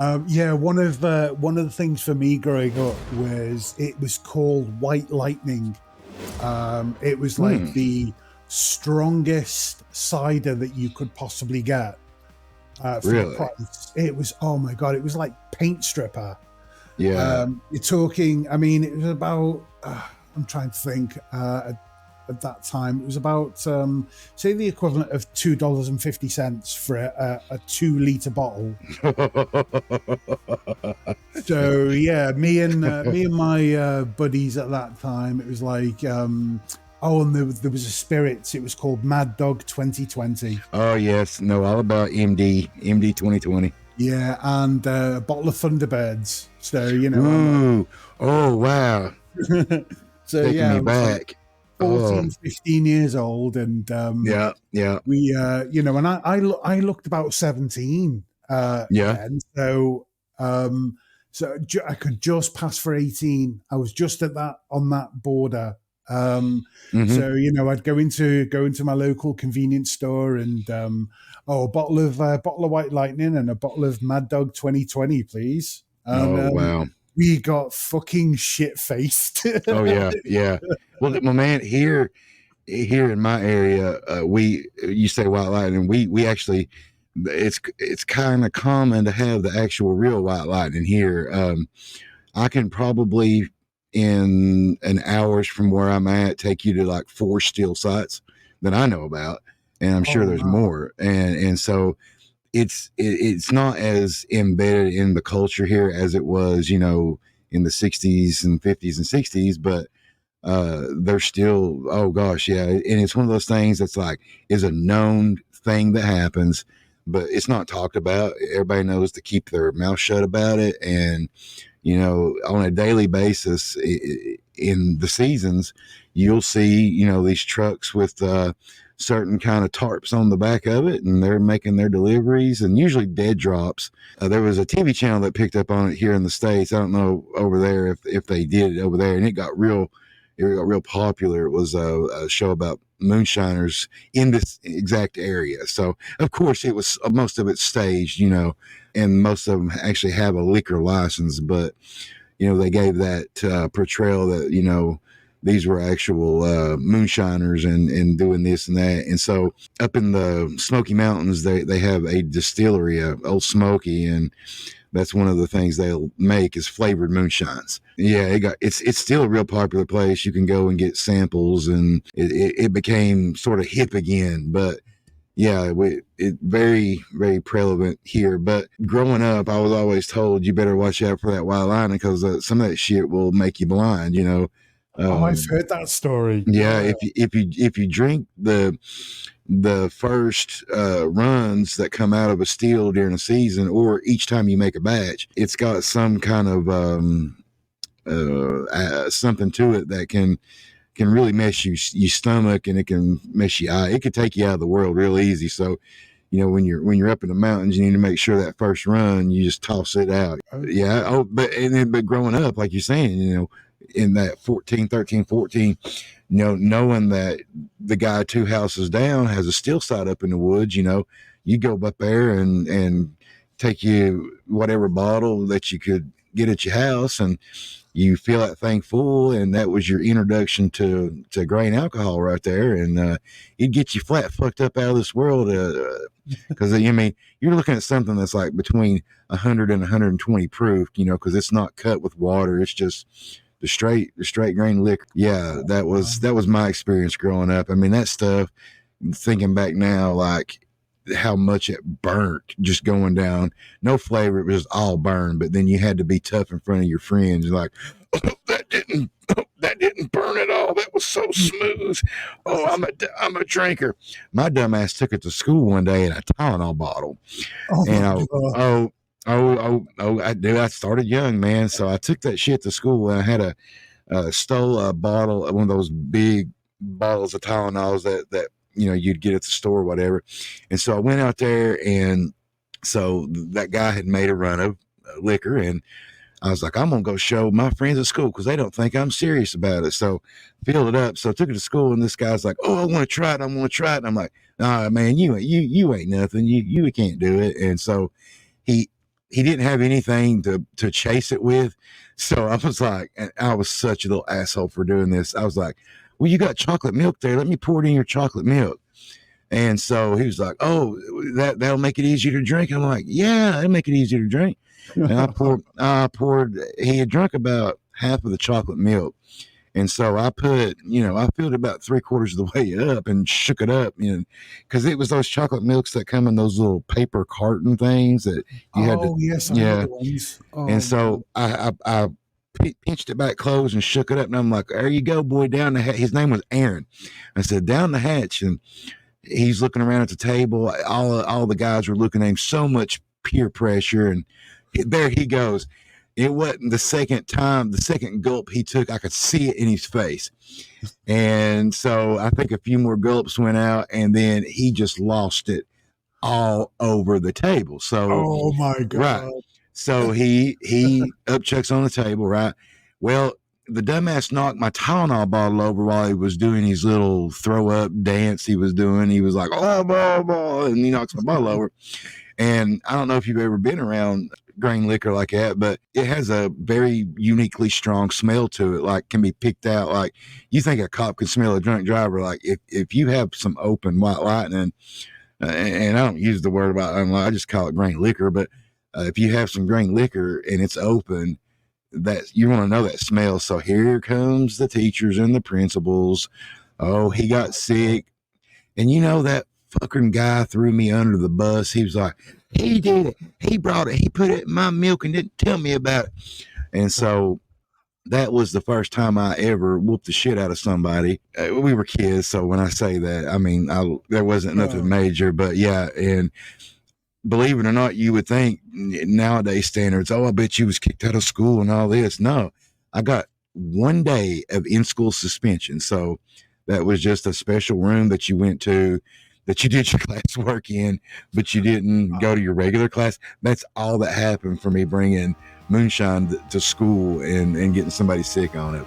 Yeah, one of the things for me growing up was it was called White Lightning. It was like Hmm. the strongest cider that you could possibly get for the Really? price. It was, oh my god, it was like paint stripper. Yeah. You're talking, I mean, it was about. I'm trying to think. At that time, it was about say the equivalent of $2.50 for a 2 liter bottle. So yeah, me and my buddies at that time, it was like oh, and there was a spirits. It was called Mad Dog 2020. Oh yes, know all about MD 2020. Yeah, and a bottle of Thunderbirds. So Ooh, oh wow, so taking yeah, me I was like back. Oh 14, 15 years old, and yeah, yeah, we and I looked about 17 yeah. then, so I could just pass for 18. I was just at that on that border. Mm-hmm. So I'd go into my local convenience store and a bottle of White Lightning and a bottle of Mad Dog 2020, please. And Oh wow. we got fucking shit faced. Oh yeah, yeah. Well, my man, here in my area, we you say white lightning, we actually it's kind of common to have the actual real white lightning here. I can probably in an hours from where I'm at take you to like 4 still sites that I know about, and I'm sure Oh there's wow. more. And so it's not as embedded in the culture here as it was, in the 60s and 50s and 60s, but they're still, oh gosh, yeah. And it's one of those things that's like is a known thing that happens, but it's not talked about. Everybody knows to keep their mouth shut about it. And on a daily basis in the seasons, you'll see, these trucks with certain kind of tarps on the back of it, and they're making their deliveries, and usually dead drops. There was a TV channel that picked up on it here in the States. I don't know over there if they did it over there, and it got real popular. It was a show about moonshiners in this exact area. So, of course, it was most of it staged, and most of them actually have a liquor license, but they gave that portrayal that these were actual moonshiners and doing this and that. And so up in the Smoky Mountains, they have a distillery, Old Smoky, and that's one of the things they'll make is flavored moonshines. Yeah, it's still a real popular place. You can go and get samples, and it became sort of hip again. But yeah, it very, very prevalent here. But growing up, I was always told you better watch out for that wild lining because some of that shit will make you blind. Oh, I've Um, heard that story. yeah, Yeah. if you drink the first runs that come out of a still during a season, or each time you make a batch, it's got some kind of something to it that can really mess your stomach, and it can mess your eye. It could take you out of the world real easy. So, when you're up in the mountains, you need to make sure that first run you just toss it out. Okay. Yeah. Oh, but growing up, like you're saying, in that 14, 13, 14, knowing that the guy 2 houses down has a still site up in the woods, you go up there and take you whatever bottle that you could get at your house, and you fill that thing full, and that was your introduction to grain alcohol right there, and it'd get you flat fucked up out of this world, because I mean you're looking at something that's like between 100 and 120 proof, because it's not cut with water, it's just the straight grain liquor. Yeah, that was my experience growing up. I mean, that stuff, thinking back now, like how much it burnt just going down. No flavor, it was all burned. But then you had to be tough in front of your friends, like, oh, that didn't burn at all. That was so smooth. Oh, I'm a drinker. My dumbass took it to school one day in a Tylenol bottle, Oh and my god. I started young, man. So I took that shit to school, and I had stole a bottle, one of those big bottles of Tylenols that you'd get at the store or whatever. And so I went out there, and so that guy had made a run of liquor, and I was like, I'm gonna go show my friends at school because they don't think I'm serious about it. So filled it up. So I took it to school, and this guy's like, "Oh, I want to try it. I want to try it." And I'm like, "Nah, man, you ain't nothing. You can't do it." And so he he didn't have anything to chase it with. So I was like, and I was such a little asshole for doing this. I was like, well, you got chocolate milk there. Let me pour it in your chocolate milk. And so he was like, oh, that'll make it easier to drink. I'm like, yeah, it'll make it easier to drink. And I poured, he had drunk about half of the chocolate milk. And so I put, I filled it about 3/4 of the way up and shook it up, because it was those chocolate milks that come in those little paper carton things that you had to. Oh yes, I know the ones. And so I pinched it back closed and shook it up, and I'm like, there you go, boy, down the hatch. His name was Aaron. I said, down the hatch, and he's looking around at the table. All the guys were looking at him, so much peer pressure, and there he goes. It wasn't the second gulp he took, I could see it in his face. And so I think a few more gulps went out, and then he just lost it all over the table. So, oh my God. Right. So he upchucks on the table, right? Well, the dumbass knocked my Tylenol bottle over while he was doing his little throw up dance he was doing. He was like, oh, blah, blah, and he knocks my bottle over. And I don't know if you've ever been around grain liquor like that, but it has a very uniquely strong smell to it, like can be picked out. Like you think a cop can smell a drunk driver. Like if you have some open white lightning, and I don't use the word about, I just call it grain liquor, but if you have some grain liquor and it's open, that you want to know that smell. So here comes the teachers and the principals. Oh, he got sick. And that fucking guy threw me under the bus. He was like, he did it. He brought it. He put it in my milk and didn't tell me about it. And so that was the first time I ever whooped the shit out of somebody. We were kids. So when I say that, I mean, there wasn't nothing major, but yeah. And believe it or not, you would think nowadays standards, oh, I bet you was kicked out of school and all this. No, I got 1 day of in-school suspension. So that was just a special room that you went to, that you did your classwork in, but you didn't go to your regular class. That's all that happened for me bringing moonshine to school and getting somebody sick on it.